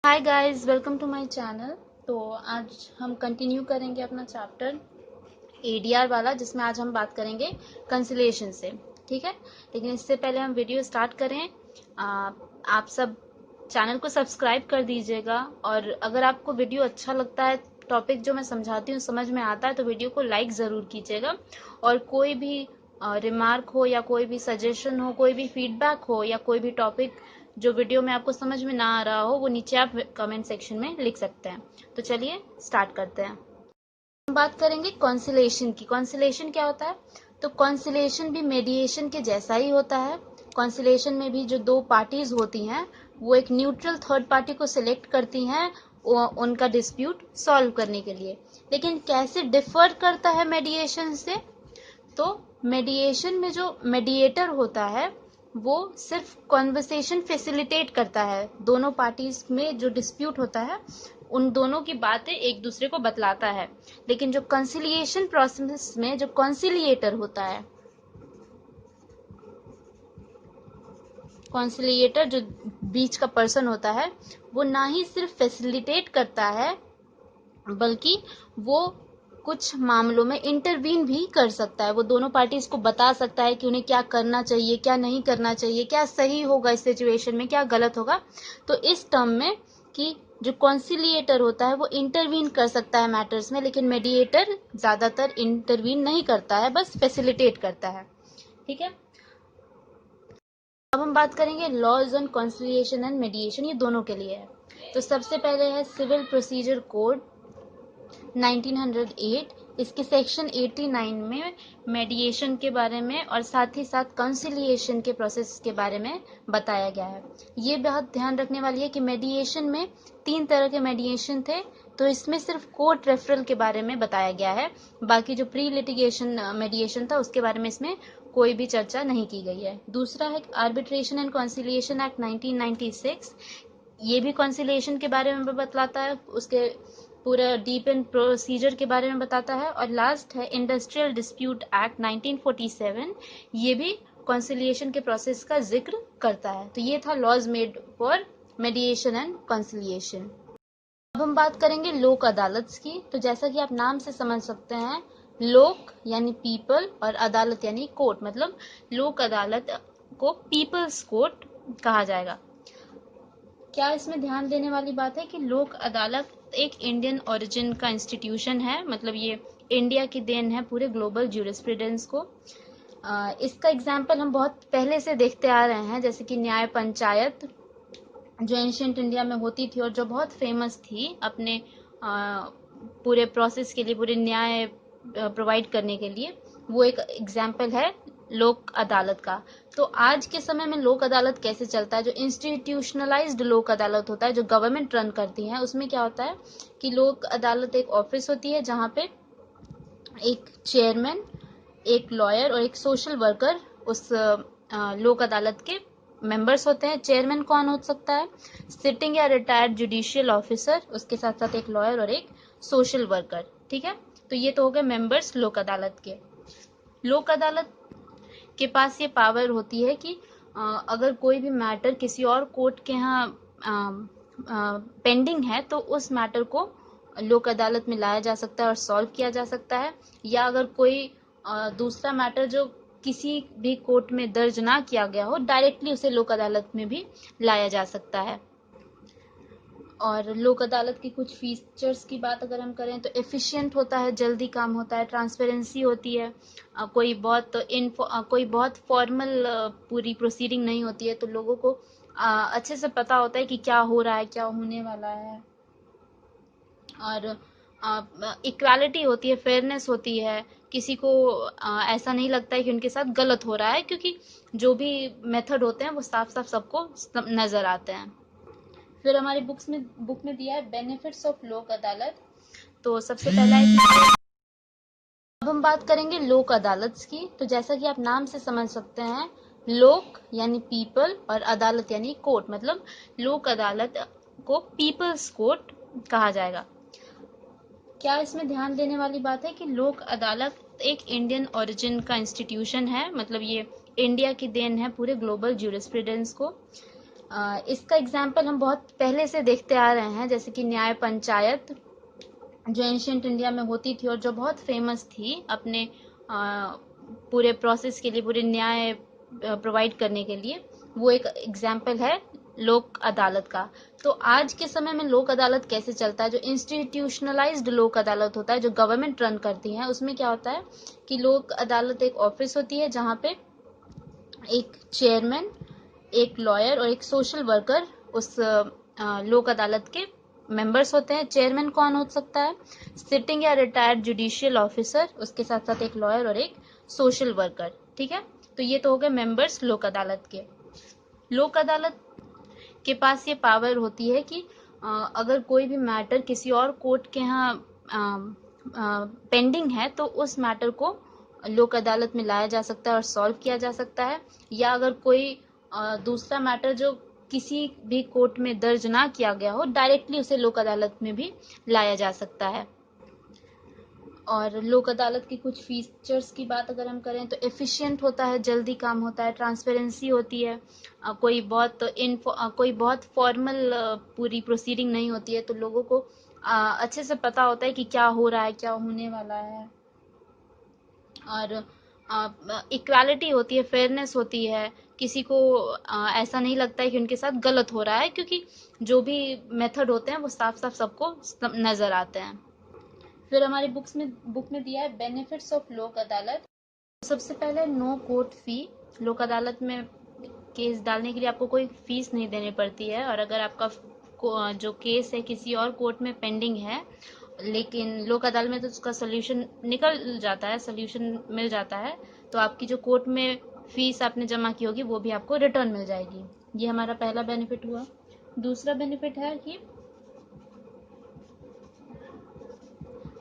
Hi guys, welcome to my channel. तो आज हम कंटिन्यू करेंगे अपना चैप्टर एडीआर वाला, जिसमें आज हम बात करेंगे कंसिलिएशन से। ठीक है, लेकिन इससे पहले हम वीडियो स्टार्ट करें, आप सब चैनल को सब्सक्राइब कर दीजिएगा। और अगर आपको वीडियो अच्छा लगता है, टॉपिक जो मैं समझाती हूँ समझ में आता है, तो वीडियो को लाइक ज़रूर कीजिएगा। और कोई भी रिमार्क हो या कोई भी सजेशन हो, कोई भी फीडबैक हो या कोई भी टॉपिक जो वीडियो में आपको समझ में ना आ रहा हो, वो नीचे आप कमेंट सेक्शन में लिख सकते हैं। तो चलिए स्टार्ट करते हैं। हम बात करेंगे कॉन्सिलेशन की। कॉन्सिलेशन क्या होता है? तो कॉन्सिलेशन भी मेडिएशन के जैसा ही होता है। कॉन्सिलेशन में भी जो दो पार्टीज होती हैं, वो एक न्यूट्रल थर्ड पार्टी को सिलेक्ट करती हैं उनका डिस्प्यूट सॉल्व करने के लिए। लेकिन कैसे डिफर करता है मेडिएशन से? तो मेडिएशन में जो मेडिएटर होता है, वो सिर्फ कॉन्वर्सेशन फैसिलिटेट करता है। दोनों पार्टीज में जो डिस्प्यूट होता है, उन दोनों की बातें एक दूसरे को बतलाता है। लेकिन जो कंसिलिएशन प्रोसेस में जो कॉन्सिलिएटर होता है, कॉन्सिलिएटर जो बीच का पर्सन होता है, वो ना ही सिर्फ फैसिलिटेट करता है, बल्कि वो कुछ मामलों में इंटरवीन भी कर सकता है। वो दोनों पार्टीज को बता सकता है कि उन्हें क्या करना चाहिए, क्या नहीं करना चाहिए, क्या सही होगा इस सिचुएशन में, क्या गलत होगा। तो इस टर्म में कि जो कॉन्सिलिएटर होता है वो इंटरवीन कर सकता है मैटर्स में, लेकिन मेडिएटर ज़्यादातर इंटरवीन नहीं करता है, बस फैसिलिटेट करता है। ठीक है, अब हम बात करेंगे laws on conciliation and mediation. ये दोनों के लिए है। तो सबसे पहले है सिविल प्रोसीजर कोड 1908। इसके सेक्शन 89 में मेडिएशन के बारे में और साथ ही साथ कंसिलिएशन के प्रोसेस के बारे में बताया गया है। ये बहुत ध्यान रखने वाली है कि मेडिएशन में 3 तरह के मेडिएशन थे, तो इसमें सिर्फ कोर्ट रेफरल के बारे में बताया गया है। बाकी जो प्री लिटिगेशन मेडिएशन था, उसके बारे में इसमें कोई भी चर्चा नहीं की गई है। दूसरा है आर्बिट्रेशन एंड कंसिलिएशन एक्ट 1996। ये भी कंसिलिएशन के बारे में बतलाता है, उसके पूरा डीप एंड प्रोसीजर के बारे में बताता है। और लास्ट है इंडस्ट्रियल डिस्प्यूट एक्ट 1947। ये भी कंसिलिएशन के प्रोसेस का जिक्र करता है। तो ये था laws made for mediation and conciliation. अब हम बात करेंगे लोक अदालत की। तो जैसा कि आप नाम से समझ सकते हैं, लोक यानी पीपल और अदालत यानी कोर्ट, मतलब लोक अदालत को पीपल्स कोर्ट कहा जाएगा। क्या इसमें ध्यान देने वाली बात है कि लोक अदालत एक इंडियन ओरिजिन का इंस्टीट्यूशन है, मतलब ये इंडिया की देन है पूरे ग्लोबल ज्यूरिस्प्रूडेंस को। इसका एग्जाम्पल हम बहुत पहले से देखते आ रहे हैं, जैसे कि न्याय पंचायत जो एंशियंट इंडिया में होती थी और जो बहुत फेमस थी अपने पूरे प्रोसेस के लिए, पूरे न्याय प्रोवाइड करने के लिए। वो एक एग्जाम्पल है लोक अदालत का। तो आज के समय में लोक अदालत कैसे चलता है? जो इंस्टीट्यूशनलाइज्ड लोक अदालत होता है, जो गवर्नमेंट रन करती है, उसमें क्या होता है कि लोक अदालत एक ऑफिस होती है जहाँ पे एक चेयरमैन, एक लॉयर और एक सोशल वर्कर उस लोक अदालत के मेंबर्स होते हैं। चेयरमैन कौन हो सकता है? सिटिंग या रिटायर्ड जुडिशियल ऑफिसर, उसके साथ साथ एक लॉयर और एक सोशल वर्कर। ठीक है, तो ये तो हो गए मेंबर्स लोक अदालत के। लोक अदालत के पास ये पावर होती है कि अगर कोई भी मैटर किसी और कोर्ट के यहाँ पेंडिंग है, तो उस मैटर को लोक अदालत में लाया जा सकता है और सॉल्व किया जा सकता है। या अगर कोई दूसरा मैटर जो किसी भी कोर्ट में दर्ज ना किया गया हो, डायरेक्टली उसे लोक अदालत में भी लाया जा सकता है। और लोक अदालत की कुछ फीचर्स की बात अगर हम करें, तो एफिशिएंट होता है, जल्दी काम होता है, ट्रांसपेरेंसी होती है, कोई बहुत फॉर्मल पूरी प्रोसीडिंग नहीं होती है, तो लोगों को अच्छे से पता होता है कि क्या हो रहा है, क्या होने वाला है। और इक्वालिटी होती है, फेयरनेस होती है, किसी को ऐसा नहीं लगता है कि उनके साथ गलत हो रहा है, क्योंकि जो भी मेथड होते हैं वो साफ साफ सबको नज़र आते हैं। फिर हमारी बुक में दिया है बेनिफिट्स ऑफ लोक अदालत। तो सबसे पहला है कि अब हम बात करेंगे लोक अदालत की। तो जैसा कि आप नाम से समझ सकते हैं, लोक यानी पीपल और अदालत यानी कोर्ट, मतलब लोक अदालत को पीपल्स कोर्ट कहा जाएगा। क्या इसमें ध्यान देने वाली बात है कि लोक अदालत एक इंडियन ओरिजिन का इंस्टीट्यूशन है, मतलब ये इंडिया की देन है पूरे ग्लोबल ज्यूरिस्प्रूडेंस को। इसका एग्जाम्पल हम बहुत पहले से देखते आ रहे हैं, जैसे कि न्याय पंचायत जो एंशियंट इंडिया में होती थी और जो बहुत फेमस थी अपने पूरे प्रोसेस के लिए, पूरे न्याय प्रोवाइड करने के लिए। वो एक एग्जाम्पल है लोक अदालत का। तो आज के समय में लोक अदालत कैसे चलता है? जो इंस्टीट्यूशनलाइज्ड लोक अदालत होता है, जो गवर्नमेंट रन करती है, उसमें क्या होता है कि लोक अदालत एक ऑफिस होती है जहाँ पे एक चेयरमैन, एक लॉयर और एक सोशल वर्कर उस लोक अदालत के मेंबर्स होते हैं। चेयरमैन कौन हो सकता है? सिटिंग या रिटायर्ड जुडिशियल ऑफिसर, उसके साथ साथ एक लॉयर और एक सोशल वर्कर। ठीक है, तो ये तो हो गए मेंबर्स लोक अदालत के। लोक अदालत के पास ये पावर होती है कि अगर कोई भी मैटर किसी और कोर्ट के यहाँ पेंडिंग है तो उस मैटर को लोक अदालत में लाया जा सकता है और सॉल्व किया जा सकता है। या अगर कोई दूसरा मैटर जो किसी भी कोर्ट में दर्ज ना किया गया हो, डायरेक्टली उसे लोक अदालत में भी लाया जा सकता है। और लोक अदालत की कुछ फीचर्स की बात अगर हम करें तो एफिशिएंट होता है, जल्दी काम होता है, ट्रांसपेरेंसी होती है, कोई बहुत फॉर्मल पूरी प्रोसीडिंग नहीं होती है, तो लोगों को अच्छे से पता होता है कि क्या हो रहा है, क्या होने वाला है। और इक्वालिटी होती है, फेयरनेस होती है, किसी को ऐसा नहीं लगता है कि उनके साथ गलत हो रहा है, क्योंकि जो भी मेथड होते हैं वो साफ साफ सबको नजर आते हैं। फिर हमारी बुक में दिया है बेनिफिट्स ऑफ लोक अदालत। सबसे पहले नो कोर्ट फी। लोक अदालत में केस डालने के लिए आपको कोई फीस नहीं देनी पड़ती है, और अगर आपका जो केस है किसी और कोर्ट में पेंडिंग है लेकिन लोक अदालत में तो उसका सोल्यूशन निकल जाता है, सोल्यूशन मिल जाता है, तो आपकी जो कोर्ट में फीस आपने जमा की होगी वो भी आपको रिटर्न मिल जाएगी। ये हमारा पहला बेनिफिट हुआ। दूसरा बेनिफिट है कि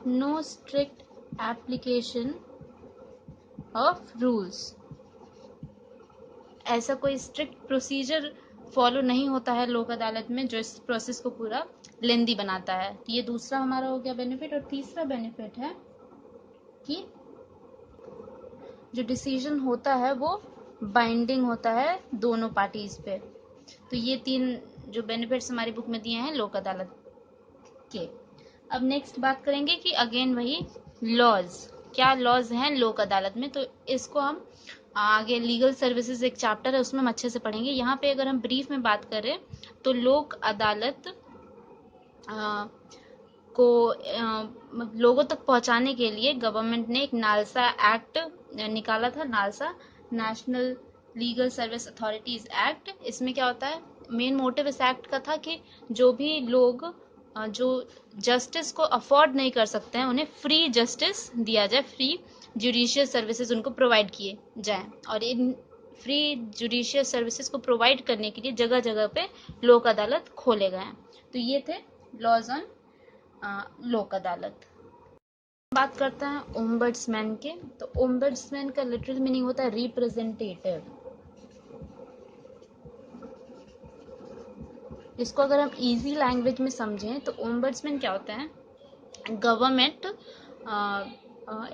no strict application of rules. ऐसा कोई स्ट्रिक्ट प्रोसीजर फॉलो नहीं होता है लोक अदालत में, जो इस प्रोसेस को पूरा लेंदी बनाता है। तो ये दूसरा हमारा हो गया बेनिफिट। और तीसरा बेनिफिट है कि जो डिसीजन होता है वो बाइंडिंग होता है दोनों पार्टीज पे। तो ये तीन जो बेनिफिट्स हमारी बुक में दिए हैं लोक अदालत के। अब नेक्स्ट बात करेंगे कि अगेन वही लॉज, क्या लॉज हैं लोक अदालत में। तो इसको हम आगे लीगल सर्विसेज एक चैप्टर है उसमें हम अच्छे से पढ़ेंगे। यहाँ पे अगर हम ब्रीफ में बात करें तो लोक अदालत को लोगों तक पहुंचाने के लिए गवर्नमेंट ने एक नालसा एक्ट निकाला था, NALSA national legal service authorities act. इसमें क्या होता है, मेन मोटिव इस एक्ट का था कि जो भी लोग जो जस्टिस को अफोर्ड नहीं कर सकते हैं उन्हें फ्री जस्टिस दिया जाए, फ्री जुडिशियल सर्विसेज उनको प्रोवाइड किए जाएं। और इन फ्री जुडिशियल सर्विसेज को प्रोवाइड करने के लिए जगह जगह पे लोक अदालत खोले गए हैं। तो ये थे लॉज ऑन लोक अदालत। बात करते हैं ओम्बड्समैन के। तो ओम्बड्समैन का लिटरल मीनिंग होता है रिप्रेजेंटेटिव। इसको अगर हम इजी लैंग्वेज में समझें तो ओम्बड्समैन क्या होता है, गवर्नमेंट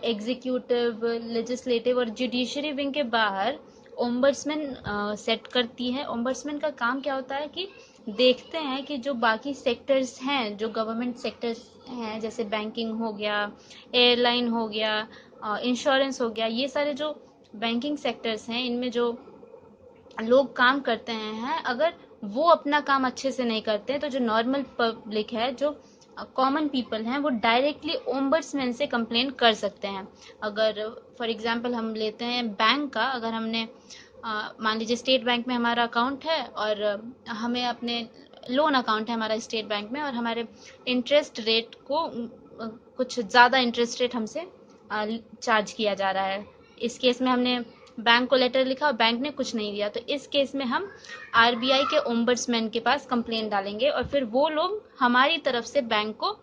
एग्जीक्यूटिव, लेजिस्लेटिव और जुडिशरी विंग के बाहर ओम्बड्समैन सेट करती है। ओम्बड्समैन का काम क्या होता है कि देखते हैं कि जो बाकी सेक्टर्स हैं, जो गवर्नमेंट सेक्टर्स हैं, जैसे बैंकिंग हो गया, एयरलाइन हो गया, इंश्योरेंस हो गया, ये सारे जो बैंकिंग सेक्टर्स हैं इनमें जो लोग काम करते हैं, अगर वो अपना काम अच्छे से नहीं करते हैं तो जो नॉर्मल पब्लिक है, जो कॉमन पीपल हैं, वो डायरेक्टली ओम्बड्समैन से कंप्लेन कर सकते हैं। अगर फॉर एग्जांपल हम लेते हैं बैंक का, अगर हमने मान लीजिए स्टेट बैंक में हमारा अकाउंट है और हमें अपने लोन अकाउंट है हमारा स्टेट बैंक में, और हमारे इंटरेस्ट रेट को कुछ ज़्यादा इंटरेस्ट रेट हमसे चार्ज किया जा रहा है। इस केस में हमने बैंक को लेटर लिखा और बैंक ने कुछ नहीं दिया, तो इस केस में हम आरबीआई के ओम्बड्समैन के पास कंप्लेंट डालेंगे और फिर वो लोग हमारी तरफ से बैंक को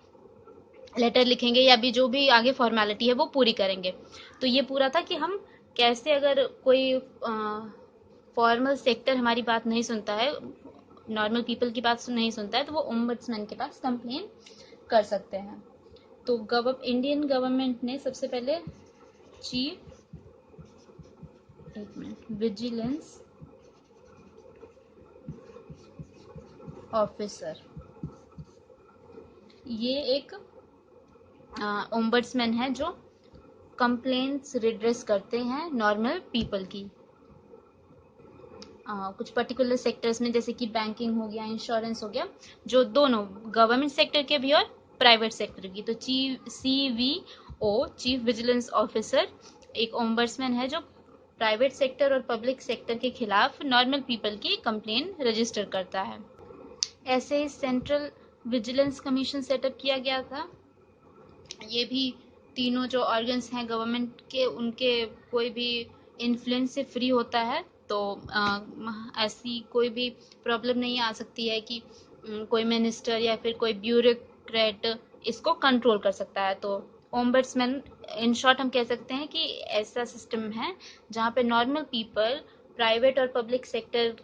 लेटर लिखेंगे या भी जो भी आगे फॉर्मेलिटी है वो पूरी करेंगे। तो ये पूरा था कि हम कैसे, अगर कोई फॉर्मल सेक्टर हमारी बात नहीं सुनता है, नॉर्मल पीपल की बात नहीं सुनता है, तो वो ओम्बड्समैन के पास कंप्लेन कर सकते हैं। तो इंडियन गवर्नमेंट ने सबसे पहले चीफ विजिलेंस ऑफिसर, ये एक ओम्बड्समैन है जो कंप्लेंट्स रिड्रेस करते हैं नॉर्मल पीपल की। कुछ पर्टिकुलर सेक्टर्स में, जैसे कि बैंकिंग हो गया, इंश्योरेंस हो गया, जो दोनों गवर्नमेंट सेक्टर के भी और प्राइवेट सेक्टर की। तो CVO, चीफ विजिलेंस ऑफिसर, एक ओम्बड्समैन है जो प्राइवेट सेक्टर और पब्लिक सेक्टर के खिलाफ नॉर्मल पीपल की कंप्लेन रजिस्टर करता है। ऐसे ही सेंट्रल विजिलेंस कमीशन सेटअप किया गया था। ये भी तीनों जो ऑर्गन्स हैं गवर्नमेंट के, उनके कोई भी इन्फ्लुएंस से फ्री होता है। तो ऐसी कोई भी प्रॉब्लम नहीं आ सकती है कि कोई मिनिस्टर या फिर कोई ब्यूरोक्रेट इसको कंट्रोल कर सकता है। तो ओम्बड्समैन, इन शॉर्ट हम कह सकते हैं कि ऐसा सिस्टम है जहाँ पे नॉर्मल पीपल प्राइवेट और पब्लिक सेक्टर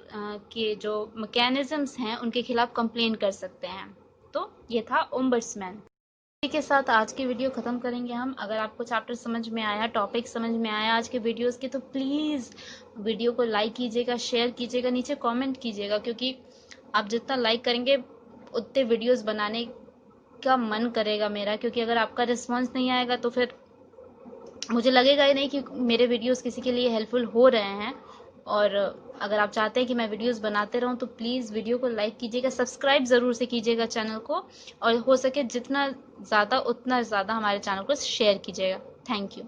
के जो मैकेनिज्म्स हैं उनके खिलाफ कंप्लेन कर सकते हैं। तो ये था ओम्बड्समैन। इसी के साथ आज की वीडियो ख़त्म करेंगे हम। अगर आपको चैप्टर समझ में आया, टॉपिक समझ में आया आज के वीडियोस के, तो प्लीज़ वीडियो को लाइक कीजिएगा, शेयर कीजिएगा, नीचे कमेंट कीजिएगा, क्योंकि आप जितना लाइक करेंगे उतने वीडियोस बनाने का मन करेगा मेरा। क्योंकि अगर आपका रिस्पॉन्स नहीं आएगा तो फिर मुझे लगेगा ही नहीं कि मेरे वीडियोस किसी के लिए हेल्पफुल हो रहे हैं। और अगर आप चाहते हैं कि मैं वीडियोस बनाते रहूं तो प्लीज़ वीडियो को लाइक कीजिएगा, सब्सक्राइब ज़रूर से कीजिएगा चैनल को, और हो सके जितना ज़्यादा उतना ज़्यादा हमारे चैनल को शेयर कीजिएगा। Thank you.